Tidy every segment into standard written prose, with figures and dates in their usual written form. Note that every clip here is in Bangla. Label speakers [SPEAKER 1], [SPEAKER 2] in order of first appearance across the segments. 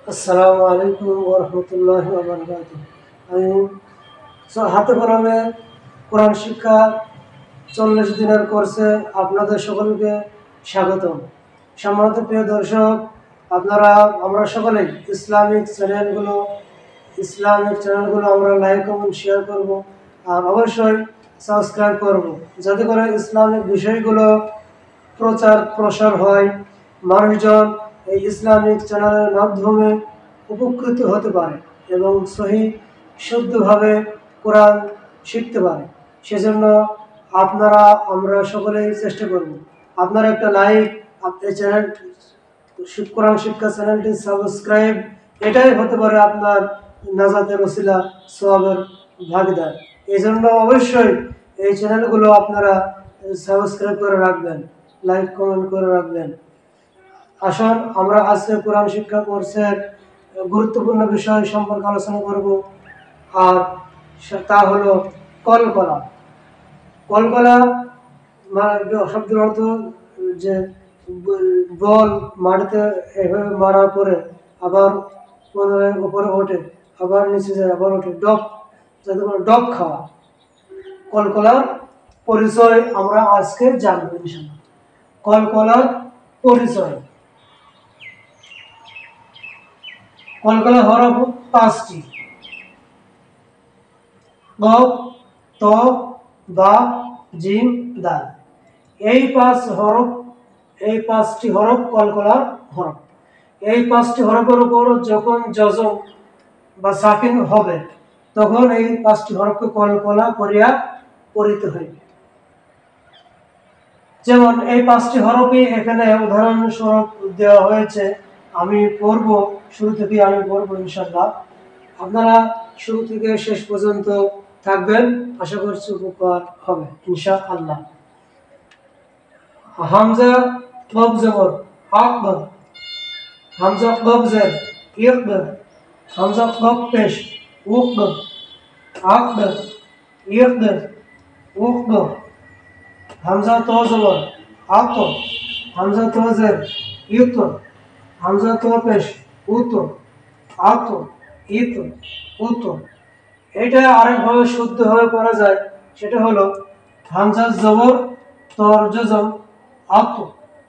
[SPEAKER 1] আসসালামু আলাইকুম ওয়া রাহমাতুল্লাহি ওয়া বারাকাতুহু। আমি হাতে কলমে কোরআন শিক্ষা ৪০ দিনের কোর্সে আপনাদের সকলকে স্বাগতম। সম্মানিত প্রিয় দর্শক, আমরা সকলেই ইসলামিক চ্যানেলগুলো আমরা লাইক কমেন্ট শেয়ার করব, আর অবশ্যই সাবস্ক্রাইব করব, যাতে করে ইসলামিক বিষয়গুলো প্রচার প্রসার হয়, মানুষজন এই ইসলামিক চ্যানেলের মাধ্যমে উপকৃত হতে পারে এবং শুদ্ধভাবে কোরআন শিখতে পারে। সেজন্য আমরা সকলেই চেষ্টা করব। আপনারা একটা লাইক, এই চ্যানেল কোরআন শিক্ষা চ্যানেলটি সাবস্ক্রাইব, এটাই হতে পারে আপনার নাজাতের ওসিলা, সওয়াবের ভাগীদার। এই জন্য অবশ্যই এই চ্যানেলগুলো আপনারা সাবস্ক্রাইব করে রাখবেন, লাইক কমেন্ট করে রাখবেন। আসুন আমরা আজকে কোরআন শিক্ষা কোর্সের গুরুত্বপূর্ণ বিষয় সম্পর্কে আলোচনা করব, আর তা হলো কলকলা। কলকলা শব্দের অর্থ যে বল মাটিতে এভাবে মারার পরে আবার পুনরায় উপরে ওঠে, আবার নিচে যায়, আবার ওঠে, ডব, যাতে করে ডব খাওয়া। কলকলার পরিচয় আমরা আজকে জানবো ইনশাআল্লাহ। কলকলার পরিচয়। কলকলা হরফ 5টি: কফ, ত, বা, জিম, দাল। এই 5টি হরফ কলকলার হরফ। এই 5টি হরফের উপর যখন যজম বা সাকিন হবে, তখন এই 5টি হরফকে কলকলা করিয়া পড়িতে হইবে। যেমন এই 5টি হরফই এখানে উদাহরণস্বরূপ দেওয়া হয়েছে। আমি পড়ব, শুরু থেকে আমি পড়ব ইনশাআল্লাহ। আপনারা শুরু থেকে শেষ পর্যন্ত থাকবেন, আশা করছি উপকার হবে ইনশাআল্লাহ। হামজা কব জবর আকবর, হামজা কব জের ইকবর, হামজা কব পেশ উকবর, আকবর, ইকবর, উকবর। হামজা তো জবর আত, হামজা তো জের ইত, হামজা তো পেশ উত, আত, ইত, উত। এটা আরেকভাবে শুদ্ধভাবে পড়া যায়, সেটা হলো হামজা জবর তর জজম আত,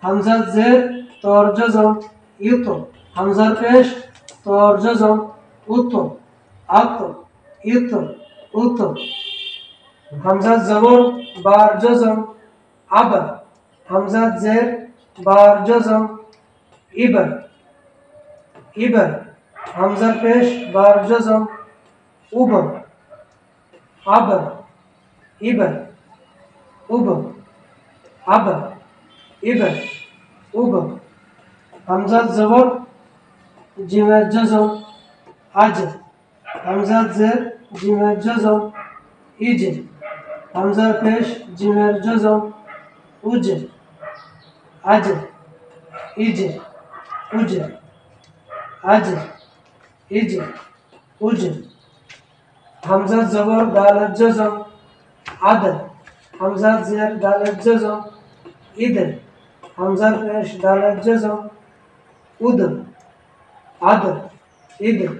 [SPEAKER 1] হামজা জের তর জজম ইত, হামজার পেশ তর জজম উত, আত, ইত, উত। হামজা জবর বার জজম আবার, হামজা জের বার জজম ইবার, ইবার। হামজার পেশ বার জজম উবর, আবার, ইবার, উবর, আবার, ইবার, উবর। হামজা জবর জিমের জজম আজ, হামজা জের জিমের জজম ইজে, হামজার পেশ জিমের জজম উজে, আজে, ইজে, উজে, আজে, ইজে, উজে। হামজা জবর দালের জজম আদর, হামজা জের দালের জজম ইদর, হামজার পেশ দালের জজম উদর, আদর, ইদর,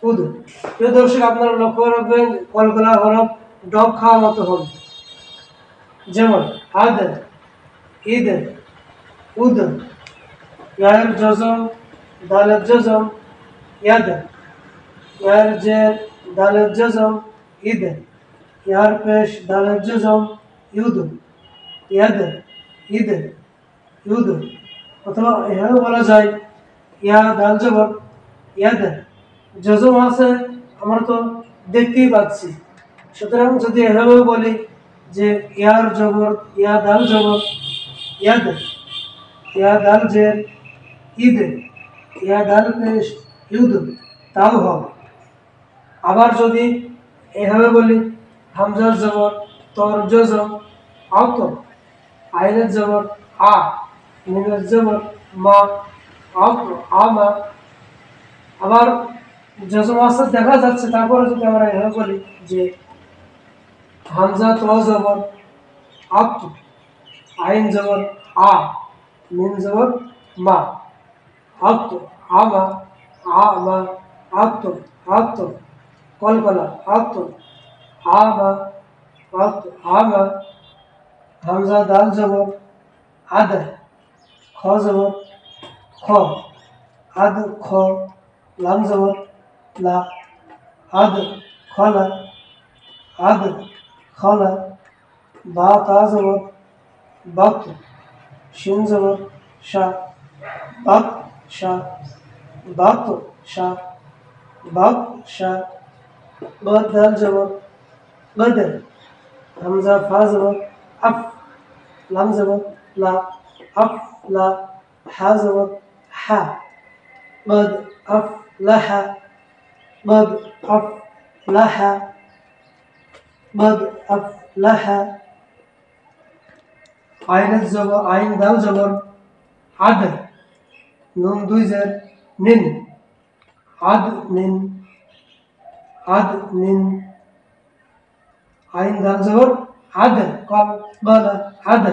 [SPEAKER 1] উদর। প্রিয় দর্শক, আপনারা লক্ষ্য রাখবেন কলকলা হরফ ডব খাওয়ার মতো হবে। যেমন আদর, ইদর, উদর। ইয়ার জজম দালের জজম ইয়াদর, ইয়ার জের দালের জজম ইদর, ইয়ার পেশ দালের জজম ইউদর, ইয়াদর, ইদর, ইউদর। অথবা এভাবে বলা যায় ইয়া দাল জবর ইয়াদর, জজম আছে, আমরা তো দেখতেই পাচ্ছি। সুতরাং যদি এভাবে বলি যে ইয়ার জবর ইয়া দাল জবর ইয়াদর, ইয়া দাল জের ইদর, ইয়া দাল পেশ ইউদর, তাও হবে। আবার যদি এভাবে বলি হামজার জবর তর জজম আত, আইনের জবর আ, মিমের জবর মা, আত, আমা। আবার জজম আসর দেখা যাচ্ছে, তারপরে যদি আমরা এভাবে বলি যে হামজা তো জবর আত, আইন জবর আ, মিম জবর মা, আত, আমা, আমা আত আত কলকলা আত আমা আত আমা হামজা দাল জবর আদ খ জবর খ আদ খ লাম জবর লা আদ খলা আদ খলা বা তা জবর বাত শিন জবর শা বাত শা বাত শা বাত শা বাদ দাল জবর বদর হামজা ফা জবর আফ লাম জবর লা আফ লা হা জবর হা বদ আফ লাহা বদ আফ লাহা বদ আফ লাহা আইন জবর আইন দাল জবর আদ নুন দুই জের নিন আদ নিন আদ নিন আইন দাল জবর আদ কল বালা আদ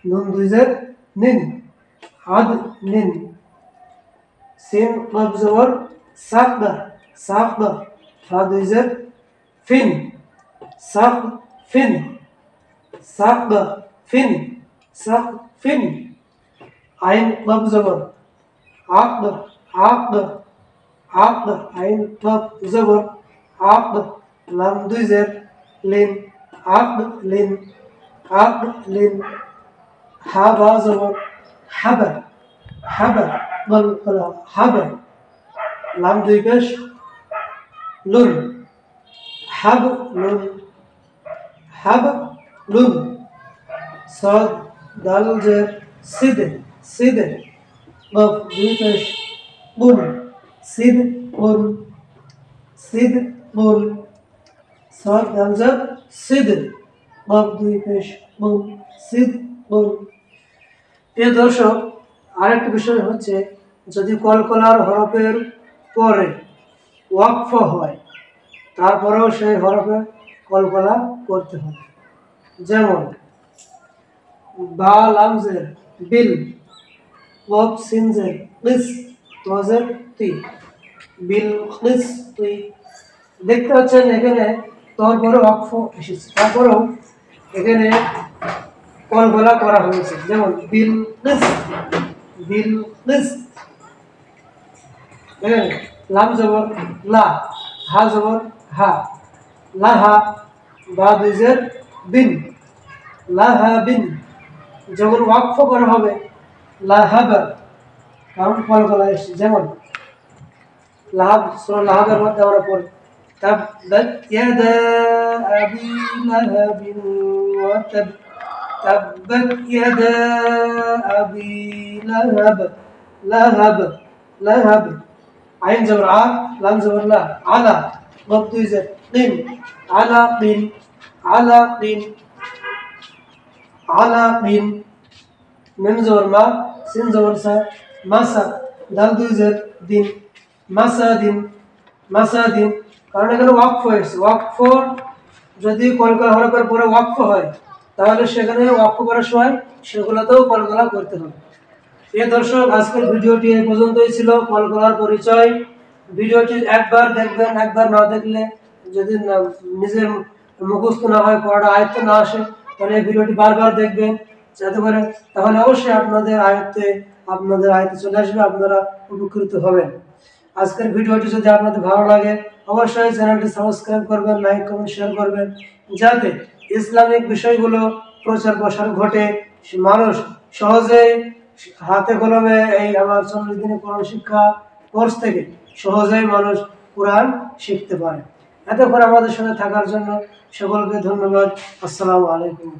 [SPEAKER 1] নুন দুই জের নিন আদ নিন সিন কব জবর সাকদা সাকদা ফা দুই জের ফিন সাক ফিন সাকদা ফিন সাক ফিন আইন কব জবর আকদ আকদ আকদ আইন কব জবর আকদ লাম দুই জের লিন আকদ লিন আকদ লিন হা বা জবর হাবা হাবা বল কলা হাবা লাম দুই পেশ লুন হাব লুন হাব লুন صاد دال جر سد سد قاف দুই পেশ قل سد قل سد قل صاد دال جر سد قاف দুই পেশ قل سد قل প্রিয় দর্শক আরেকটা বিষয় হচ্ছে যদি কলকলার হরফের পরে ওয়াকফ হয় তারপরেও সেই হরফে কলকলা করতে হবে যেমন বা লাম জের বিল ওয়াব সিন জের কিস ওয়াজের তি বিল কিস তি দেখতে পাচ্ছেন এখানে তারপরে ওয়াকফ এসেছে তারপরেও এখানে কলকলা করা হয়েছে যেমন বিল কিস বিল কিস লাম জবর লা হা জবর হা লাহা বা দুই জের বিন লাহা বিন যখন ওয়াকফ করা হবে লাহাবা কারণ কলকলা এসেছে যেমন লাহাব সূরা লাহাবের মধ্যে আমরা পড়ি তাব্বাত ইয়াদা আবি লাহাবিন ওয়া তাব তাব্বাত ইয়াদা আবি লাহাব লাহাব লাহাব আইন জবর আ লাম জবর লা আলা গব দুই জের কিন আলা কিন আলা কিন আলা কিন মিম জবর মা সিন জবর সা মাসা দাল দুই জের দিন মাসা দিন মাসা দিন কারণ এখানে ওয়াকফ হয়েছে ওয়াকফ যদি কলকলা হরফের পরে ওয়াকফ হয় তাহলে সেখানে ওয়াকফ করার সময় সেগুলোতেও কলকলা করতে হবে প্রিয় দর্শক আজকের ভিডিওটি এই পর্যন্তই ছিল কলকলার পরিচয় ভিডিওটি একবার দেখবেন একবার না দেখলে যদি নিজের মুখস্থ না হয় পড়াটা আয়ত্ত না আসে তাহলে এই ভিডিওটি বারবার দেখবেন যাতে করে তাহলে অবশ্যই আপনাদের আয়ত্তে চলে আসবে আপনারা উপকৃত হবেন আজকের ভিডিওটি যদি আপনাদের ভালো লাগে অবশ্যই চ্যানেলটি সাবস্ক্রাইব করবেন লাইক কমেন্ট শেয়ার করবেন যাতে ইসলামিক বিষয়গুলো প্রচার প্রসার ঘটে মানুষ সহজেই হাতে কলমে এই আমার 40 দিনের কোরআন শিক্ষা কোর্স থেকে সহজেই মানুষ কোরআন শিখতে পারে এতক্ষণ আমাদের সঙ্গে থাকার জন্য সকলকে ধন্যবাদ আসসালামু আলাইকুম